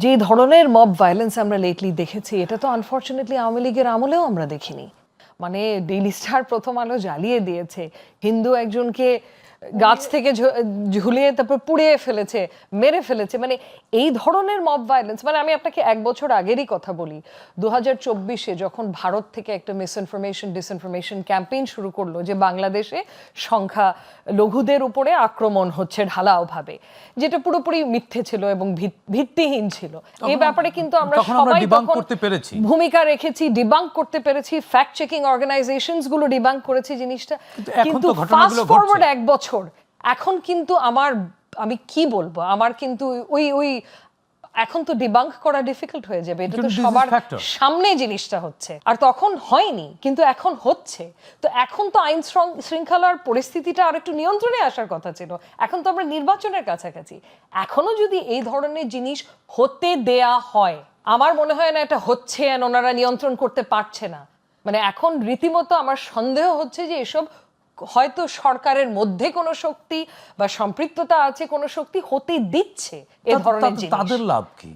যে ধরনের mob violence আমরা লেটলি দেখেছি, এটা তো আনফর্চুনেটলি আওয়ামী লীগের আমলেও আমরা দেখিনি। মানে ডেইলি স্টার, প্রথম আলো জ্বালিয়ে দিয়েছে, হিন্দু একজনকে গাছ থেকে ঝুলিয়ে তারপর পুড়িয়ে ফেলেছে, মেরে ফেলেছে। মানে এই ধরনের মব ভায়োলেন্স, মানে আমি আপনাকে 1 বছর আগেরই কথা বলি, 2024-এ যখন ভারত থেকে একটা মিসইনফরমেশন ডিসইনফরমেশন ক্যাম্পেইন শুরু করলো যে বাংলাদেশে সংখ্যা লঘুদের উপরে আক্রমণ হচ্ছে ঢালাওভাবে, যেটা পুরোপুরি মিথ্যে ছিল এবং ভিত্তিহীন ছিল। এই ব্যাপারে কিন্তু আমরা সবাই ভূমিকা রেখেছি, ডিবাঙ্ক করতে পেরেছি, ফ্যাক্ট চেকিং অর্গানাইজেশনস গুলো ডিবাঙ্ক করেছে জিনিসটা। কিন্তু ফাস্ট ফরওয়ার্ড 1 বছর এখন কিন্তু আমি কি বলবো, আমার কিন্তু ওই এখন তো ডিবাঙ্ক করা ডিফিকাল্ট হয়ে যাবে। এটা তো সবার সামনে জিনিসটা হচ্ছে, আর তখন হয়নি কিন্তু এখন হচ্ছে। তো এখন তো আইন শৃঙ্খলার পরিস্থিতিটা আর একটু নিয়ন্ত্রণে আসার কথা ছিল। এখন তো আমরা নির্বাচনের কাছাকাছি, এখনো যদি এই ধরনের জিনিস হতে দেয়া হয়, আমার মনে হয় না এটা হচ্ছে, ওনারা নিয়ন্ত্রণ করতে পারছে না। মানে এখন রীতিমতো আমার সন্দেহ হচ্ছে যে এসব হয়তো সরকারের মধ্যে কোনো শক্তি বা সম্পৃক্ততা আছে, কোনো শক্তি হতে দিচ্ছে এ ধরনের জিনিস। তাদের লাভ কি?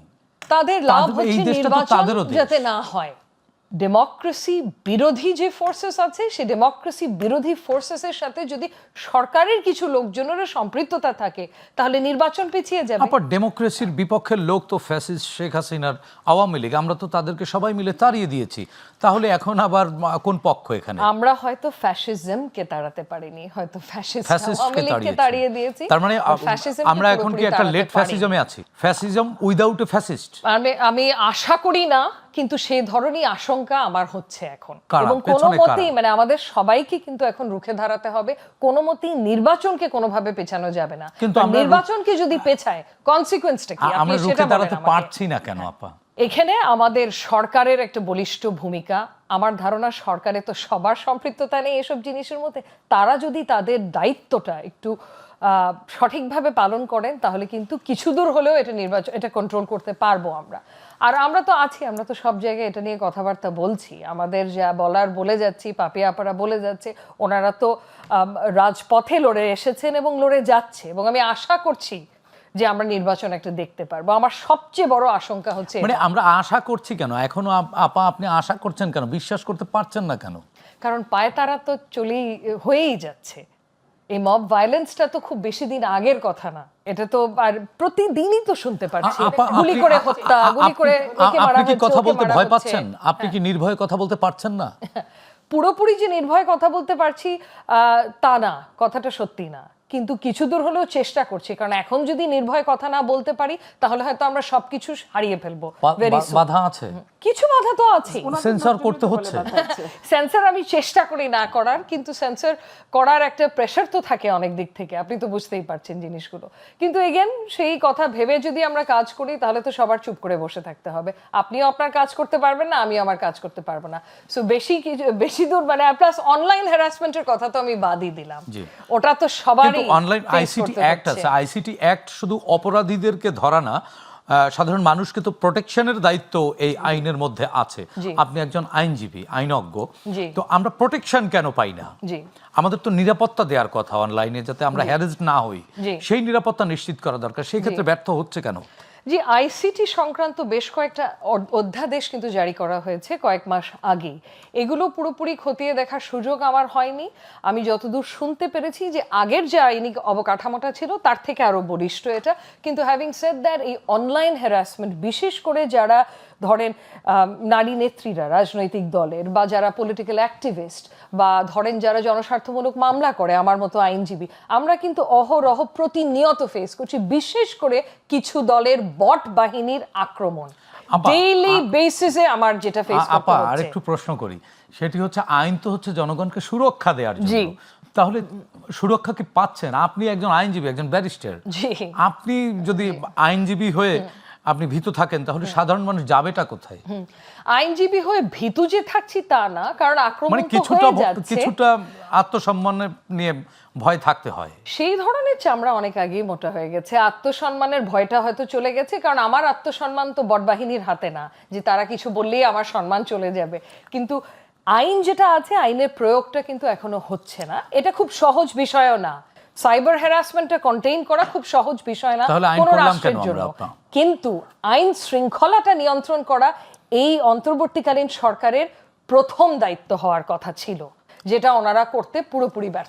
তাদের লাভ হচ্ছে নির্বাচন যাতে না হয়। ডেমোক্রেসি বিরোধী যে ফোর্সেস আছে, সেই ডেমোক্রেসি বিরোধী ফোর্সেসের সাথে যদি সরকারের কিছু লোকজনেরও সম্পৃক্ততা থাকে, তাহলে নির্বাচন পিছিয়ে যাবে। আবার ডেমোক্রেসির বিপক্ষের লোক তো ফ্যাসিস্ট শেখ হাসিনার আওয়ামী লীগ, আমরা তো তাদেরকে সবাই মিলে তাড়িয়ে দিয়েছি। তাহলে এখন আবার কোন পক্ষ এখানে? আমরা হয়তো ফ্যাসিজমকে তাড়াতে পারিনি, হয়তো ফ্যাসিস্টকে তাড়িয়ে দিয়েছি। তার মানে আমরা এখন কি একটা লেট ফ্যাসিজমে আছি? Fascism without a fascist? আমি আশা করি না, কিন্তু সেই ধরনের আশঙ্কা আমার হচ্ছে এখন। এবং কোনো মতেই, মানে আমাদের সবাইকে কিন্তু এখন রুখে দাঁড়াতে হবে। কোনো মতেই নির্বাচনকে কোনোভাবে পেছানো যাবে না। কিন্তু নির্বাচনকে যদি পেছায়, কনসিকুয়েন্সটা কি? আমরা রুখে দাঁড়াতে পারছি না কেন আপা? এখানে আমাদের সরকারের একটা বলিষ্ঠ ভূমিকা। আমার ধারণা সরকারে তো সবার সম্পৃক্ততা নেই এসব জিনিসের মধ্যে। তারা যদি তাদের দায়িত্বটা একটু সঠিকভাবে পালন করেন, তাহলে কিন্তু কিছু দূর হলেও এটা কন্ট্রোল করতে পারবো আমরা। আর আমরা তো আছি, আমরা তো সব জায়গায় এটা নিয়ে কথাবার্তা বলছি। আমাদের যা বলার বলে যাচ্ছি, পাপিয়া আপারা বলে যাচ্ছে, ওনারা তো রাজপথে লড়ে এসেছেন এবং লড়ে যাচ্ছে, এবং আমি আশা করছি যে আমরা নির্বাচন একটা দেখতে পারবো। আমার সবচেয়ে বড় আশঙ্কা হচ্ছে, মানে আমরা আশা করছি কেন এখনো? আপা, আপনি আশা করছেন কেন? বিশ্বাস করতে পারছেন না কেন? কারণ পায়ে তারা তো হয়েই যাচ্ছে। এই মব ভায়োলেন্সটা তো খুব বেশি দিন আগের কথা না, এটা তো আর প্রতিদিনই তো শুনতে পাচ্ছি, গুলি করে হত্যা, গুলি করে একে মারা হচ্ছে। আপনি কি কথা বলতে ভয় পাচ্ছেন? আপনি কি নির্ভয়ে কথা বলতে পারছেন না? পুরোপুরি যে নির্ভয়ে কথা বলতে পারছি তা না, কথাটা সত্যি না, কিন্তু কিছু দূর হলেও চেষ্টা করছি। কারণ এখন যদি নির্ভয়ে কথা না বলতে পারি, তাহলে হয়তো আমরা সবকিছু হারিয়ে ফেলবো। বাধা আছে, কিছু বাধা তো আছে, সেন্সর করতে হচ্ছে। সেন্সর আমি চেষ্টা করি না করার, কিন্তু সেন্সর করার একটা প্রেশার তো থাকে অনেক দিক থেকে, আপনি তো বুঝতেই পারছেন জিনিসগুলো। কিন্তু এগেন সেই কথা ভেবে যদি আমরা কাজ করি, তাহলে তো সবার চুপ করে বসে থাকতে হবে। আপনিও আপনার কাজ করতে পারবেন না, আমিও আমার কাজ করতে পারবো না। সো বেশি দূর, মানে প্লাস অনলাইন হ্যারাসমেন্টের কথা তো আমি বাদই দিলাম, ওটা তো সবারই। অনলাইন আইসিটি অ্যাক্ট আছে, আইসিটি অ্যাক্ট শুধু অপরাধীদেরকে ধরা না, সাধারণ মানুষকে তো প্রোটেকশনের দায়িত্ব এই আইনের মধ্যে আছে। আপনি একজন আইনজীবী, আইনজ্ঞ, তো আমরা প্রোটেকশন কেন পাই না? আমাদের তো নিরাপত্তা দেওয়ার কথা অনলাইনে, যাতে আমরা হ্যারাসড না হই, সেই নিরাপত্তা নিশ্চিত করা দরকার। সেই ক্ষেত্রে ব্যর্থ হচ্ছে কেন? জি, আইসিটি সংক্রান্ত বেশ কয়েকটা অধ্যাদেশ কিন্তু জারি করা হয়েছে কয়েক মাস আগেই। এগুলো পুরোপুরি খতিয়ে দেখার সুযোগ আমার হয়নি। আমি যতদূর শুনতে পেরেছি যে আগের যে আইনি অবকাঠামোটা ছিল তার থেকে আরো বলিষ্ঠ এটা। কিন্তু হ্যাভিং সেড দ্যাট, এই অনলাইন হ্যারাসমেন্ট, বিশেষ করে যারা ধরেন নারী নেত্রীরা রাজনৈতিক দলের, বা যারা পলিটিক্যাল অ্যাক্টিভিস্ট, বা ধরেন যারা জনস্বার্থমূলক মামলা করে, আমার মতো আইনজীবী, আমরা কিন্তু অহরহ প্রতিনিয়ত ফেস করছি, বিশেষ করে কিছু দলের বট বাহিনীর আক্রমণ ডেইলি বেসিসে আমার যেটা ফেস করতে হচ্ছে। আর একটু প্রশ্ন করি, সেটি হচ্ছে আইন তো হচ্ছে জনগণকে সুরক্ষা দেওয়ার জন্য, তাহলে সুরক্ষা কি পাচ্ছেন? আপনি একজন আইনজীবী, একজন ব্যারিস্টার, আপনি যদি আইনজীবী হয়ে আপনি ভীতু থাকেন, তাহলে সাধারণ মানুষ যাবেটা কোথায়? আইনজীবী হয়ে ভীতু যে থাকছি তা না, কারণ আক্রমণ কিছুটা আত্মসম্মান নিয়ে ভয় থাকতে হয়। সেই ধরনের চামড়া অনেক আগেই মোটা হয়ে গেছে। আত্মসম্মানের ভয়টা হয়তো চলে গেছে, কারণ আমার আত্মসম্মান তো বটবাহিনীর হাতে না যে তারা কিছু বললেই আমার সম্মান চলে যাবে। কিন্তু আইন যেটা আছে, আইনের প্রয়োগটা কিন্তু এখনো হচ্ছে না। এটা খুব সহজ বিষয়ও না। সাইবার হ্যারাসমেন্টটা কন্টেইন করা খুব সহজ বিষয় না তাহলে আইন কোনো করলাম রাষ্ট্রের কেন জন্য, আমরা? কিন্তু আইন শৃঙ্খলাটা নিয়ন্ত্রণ করা এই অন্তর্বর্তীকালীন সরকারের প্রথম দায়িত্ব হওয়ার কথা ছিল, যেটা ওনারা করতে পুরোপুরি ব্যর্থ।